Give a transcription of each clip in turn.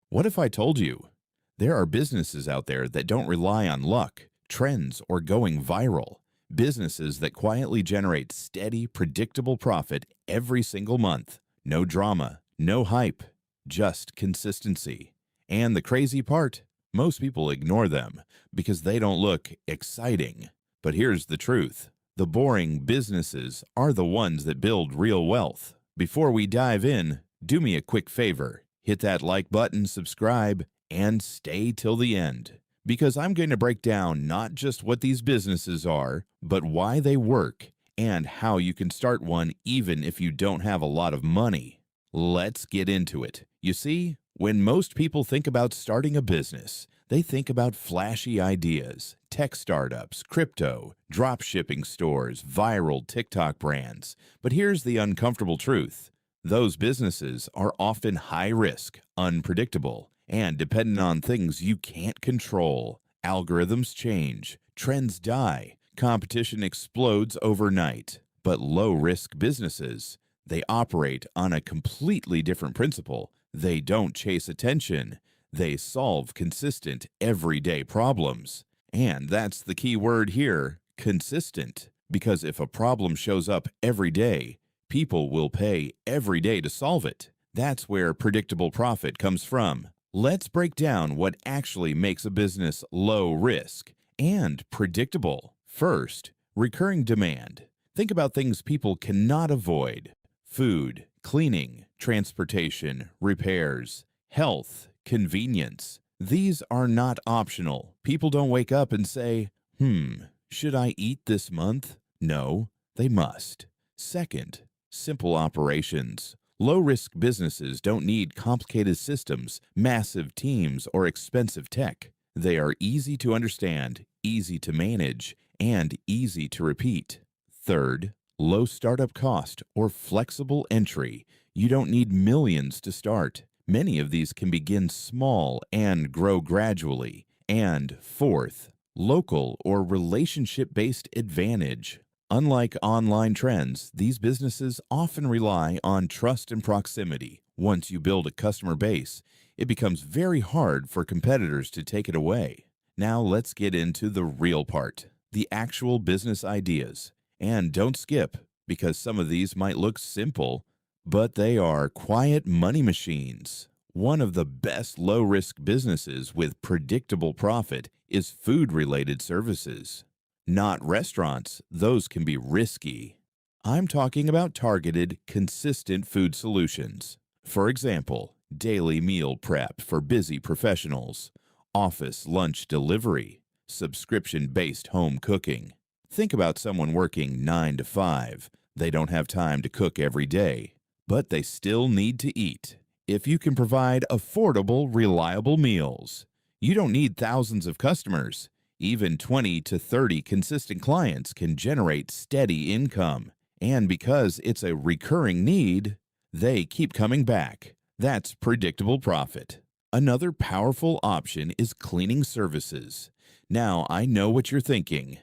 What if I told you there are businesses out there that don't rely on luck, trends, or going viral? Businesses that quietly generate steady, predictable profit every single month. No drama, no hype, just consistency. And the crazy part, most people ignore them because they don't look exciting. But here's the truth. The boring businesses are the ones that build real wealth. Before we dive in, do me a quick favor. Hit that like button, subscribe, and stay till the end. Because I'm going to break down not just what these businesses are, but why they work and how you can start one even if you don't have a lot of money. Let's get into it. You see, when most people think about starting a business, they think about flashy ideas, tech startups, crypto, drop shipping stores, viral TikTok brands. But here's the uncomfortable truth. Those businesses are often high risk, unpredictable, and dependent on things you can't control. Algorithms change, trends die, competition explodes overnight. But low-risk businesses, they operate on a completely different principle. They don't chase attention. They solve consistent, everyday problems. And that's the key word here, consistent. Because if a problem shows up every day, people will pay every day to solve it. That's where predictable profit comes from. Let's break down what actually makes a business low risk and predictable. First, recurring demand. Think about things people cannot avoid. Food, cleaning, transportation, repairs, health, convenience. These are not optional. People don't wake up and say, should I eat this month? No, they must. Second, simple operations. Low-risk businesses don't need complicated systems, massive teams, or expensive tech. They are easy to understand, easy to manage, and easy to repeat. Third, low startup cost or flexible entry. You don't need millions to start. Many of these can begin small and grow gradually. And fourth, local or relationship-based advantage. Unlike online trends, these businesses often rely on trust and proximity. Once you build a customer base, it becomes very hard for competitors to take it away. Now let's get into the real part, the actual business ideas. And don't skip, because some of these might look simple, but they are quiet money machines. One of the best low-risk businesses with predictable profit is food-related services. Not restaurants, those can be risky. I'm talking about targeted, consistent food solutions. For example, daily meal prep for busy professionals, office lunch delivery, subscription-based home cooking. Think about someone working 9 to 5. They don't have time to cook every day, but they still need to eat. If you can provide affordable, reliable meals, you don't need thousands of customers. Even 20 to 30 consistent clients can generate steady income. And because it's a recurring need, they keep coming back. That's predictable profit. Another powerful option is cleaning services. Now, I know what you're thinking.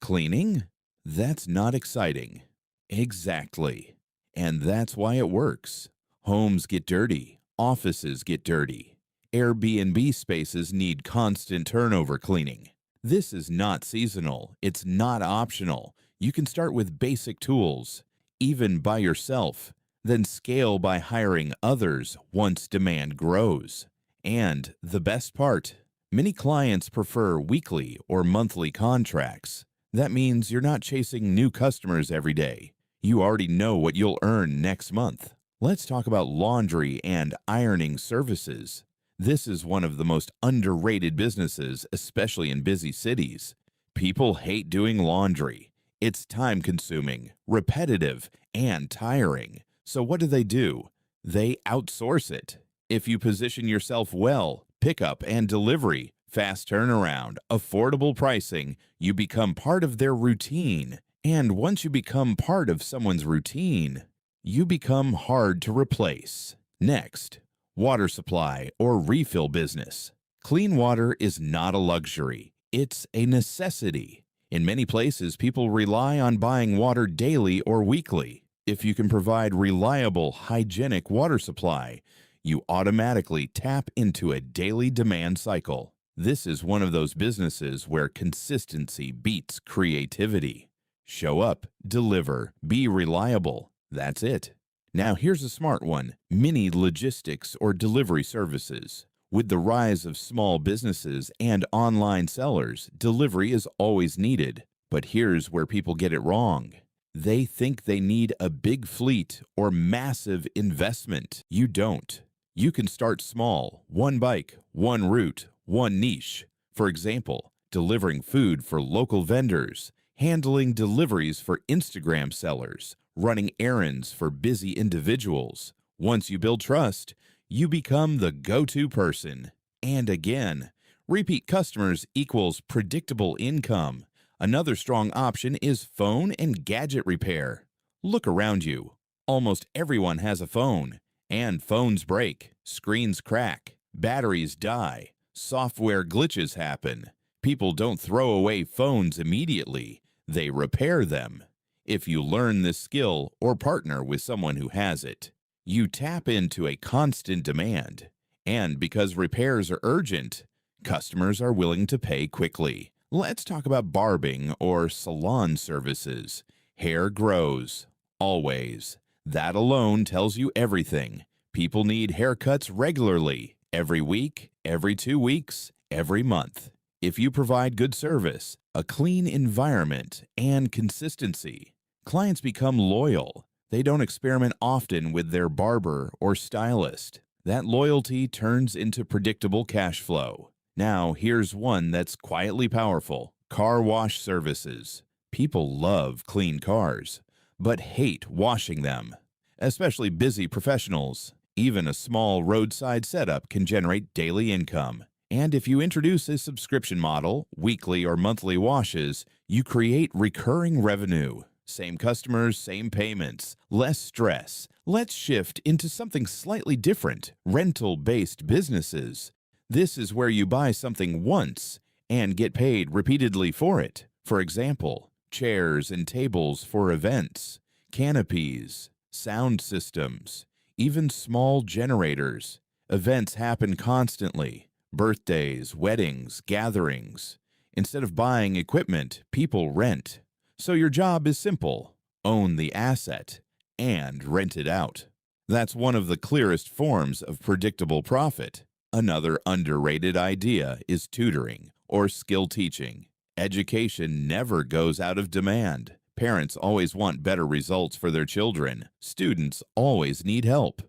Cleaning? That's not exciting. Exactly. And that's why it works. Homes get dirty. Offices get dirty. Airbnb spaces need constant turnover cleaning. This is not seasonal. It's not optional. You can start with basic tools, even by yourself, then scale by hiring others once demand grows. And the best part, many clients prefer weekly or monthly contracts. That means you're not chasing new customers every day. You already know what you'll earn next month. Let's talk about laundry and ironing services. This is one of the most underrated businesses, especially in busy cities. People hate doing laundry. It's time-consuming, repetitive, and tiring. So what do? They outsource it. If you position yourself well, pickup and delivery, fast turnaround, affordable pricing, you become part of their routine. And once you become part of someone's routine, you become hard to replace. Next, water supply or refill business. Clean water is not a luxury. It's a necessity. In many places, people rely on buying water daily or weekly. If you can provide reliable, hygienic water supply, You automatically tap into a daily demand cycle. This is one of those businesses where consistency beats creativity. Show up, deliver, be reliable. That's it. Now here's a smart one: mini logistics or delivery services. With the rise of small businesses and online sellers, delivery is always needed. But here's where people get it wrong. They think they need a big fleet or massive investment. You don't. You can start small: one bike, one route, one niche. For example, delivering food for local vendors, handling deliveries for Instagram sellers, running errands for busy individuals. Once you build trust, you become the go-to person. And again, repeat customers equals predictable income. Another strong option is phone and gadget repair. Look around you. Almost everyone has a phone. And phones break, screens crack, batteries die, software glitches happen. People don't throw away phones immediately. They repair them. If you learn this skill or partner with someone who has it, you tap into a constant demand. And because repairs are urgent, customers are willing to pay quickly. Let's talk about barbing or salon services. Hair grows. Always. That alone tells you everything. People need haircuts regularly, every week, every 2 weeks, every month. If you provide good service, a clean environment, and consistency, clients become loyal. They don't experiment often with their barber or stylist. That loyalty turns into predictable cash flow. Now, here's one that's quietly powerful: car wash services. People love clean cars, but hate washing them, especially busy professionals. Even a small roadside setup can generate daily income. And if you introduce a subscription model, weekly or monthly washes, you create recurring revenue. Same customers, same payments, less stress. Let's shift into something slightly different: rental-based businesses. This is where you buy something once and get paid repeatedly for it. For example, chairs and tables for events, canopies, sound systems, even small generators. Events happen constantly: birthdays, weddings, gatherings. Instead of buying equipment, people rent. So your job is simple: own the asset and rent it out. That's one of the clearest forms of predictable profit. Another underrated idea is tutoring or skill teaching. Education never goes out of demand. Parents always want better results for their children. Students always need help.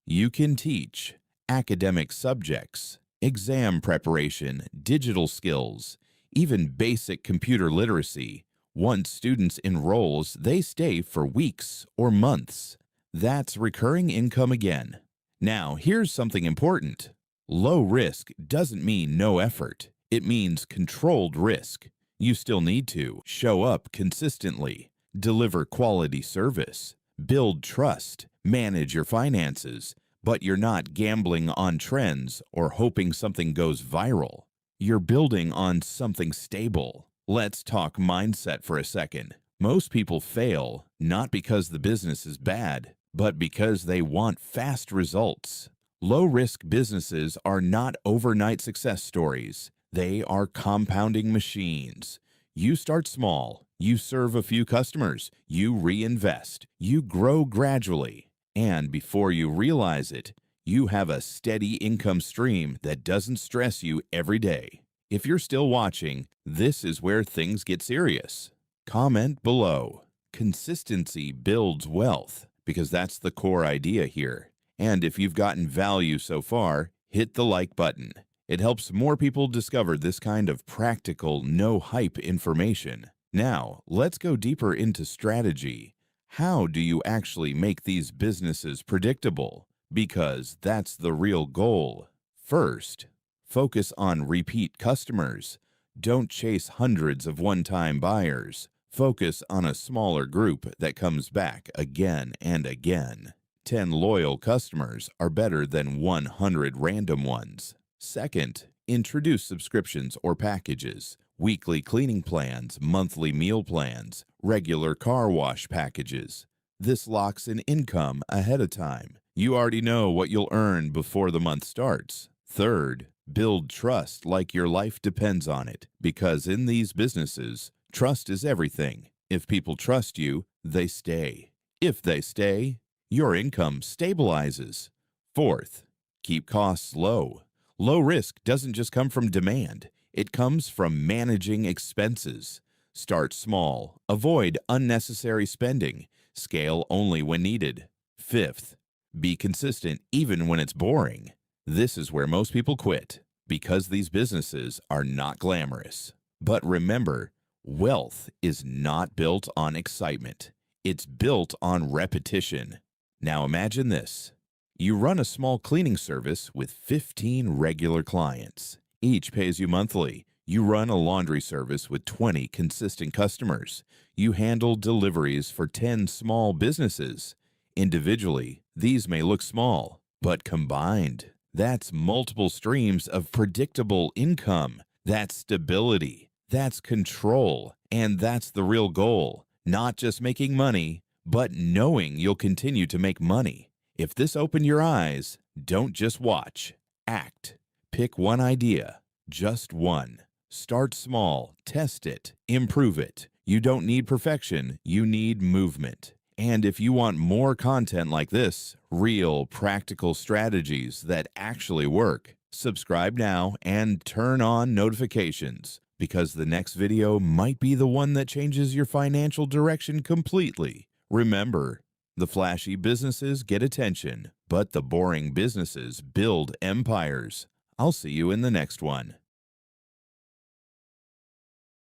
You can teach academic subjects, exam preparation, digital skills, even basic computer literacy. Once students enrolls, they stay for weeks or months. That's recurring income again. Now, here's something important. Low risk doesn't mean no effort. It means controlled risk. You still need to show up consistently, deliver quality service, build trust, manage your finances, but you're not gambling on trends or hoping something goes viral. You're building on something stable. Let's talk mindset for a second. Most people fail not because the business is bad, but because they want fast results. Low-risk businesses are not overnight success stories. They are compounding machines. You start small, you serve a few customers, you reinvest, you grow gradually, and before you realize it, you have a steady income stream that doesn't stress you every day. If you're still watching, this is where things get serious. Comment below. Consistency builds wealth, because that's the core idea here. And if you've gotten value so far, hit the like button. It helps more people discover this kind of practical, no-hype information. Now, let's go deeper into strategy. How do you actually make these businesses predictable? Because that's the real goal. First, focus on repeat customers. Don't chase hundreds of one-time buyers. Focus on a smaller group that comes back again and again. 10 loyal customers are better than 100 random ones. Second, introduce subscriptions or packages, weekly cleaning plans, monthly meal plans, regular car wash packages. This locks in income ahead of time. You already know what you'll earn before the month starts. Third, build trust like your life depends on it, because in these businesses, trust is everything. If people trust you, they stay. If they stay, your income stabilizes. Fourth, keep costs low. Low risk doesn't just come from demand, it comes from managing expenses. Start small, avoid unnecessary spending, scale only when needed. Fifth, be consistent even when it's boring. This is where most people quit, because these businesses are not glamorous. But remember, wealth is not built on excitement. It's built on repetition. Now imagine this. You run a small cleaning service with 15 regular clients. Each pays you monthly. You run a laundry service with 20 consistent customers. You handle deliveries for 10 small businesses. Individually, these may look small, but combined, that's multiple streams of predictable income. That's stability. That's control. And that's the real goal. Not just making money, but knowing you'll continue to make money. If this opened your eyes, don't just watch. Act. Pick one idea. Just one. Start small. Test it. Improve it. You don't need perfection. You need movement. And if you want more content like this, real practical strategies that actually work, subscribe now and turn on notifications, because the next video might be the one that changes your financial direction completely. Remember, the flashy businesses get attention, but the boring businesses build empires. I'll see you in the next one.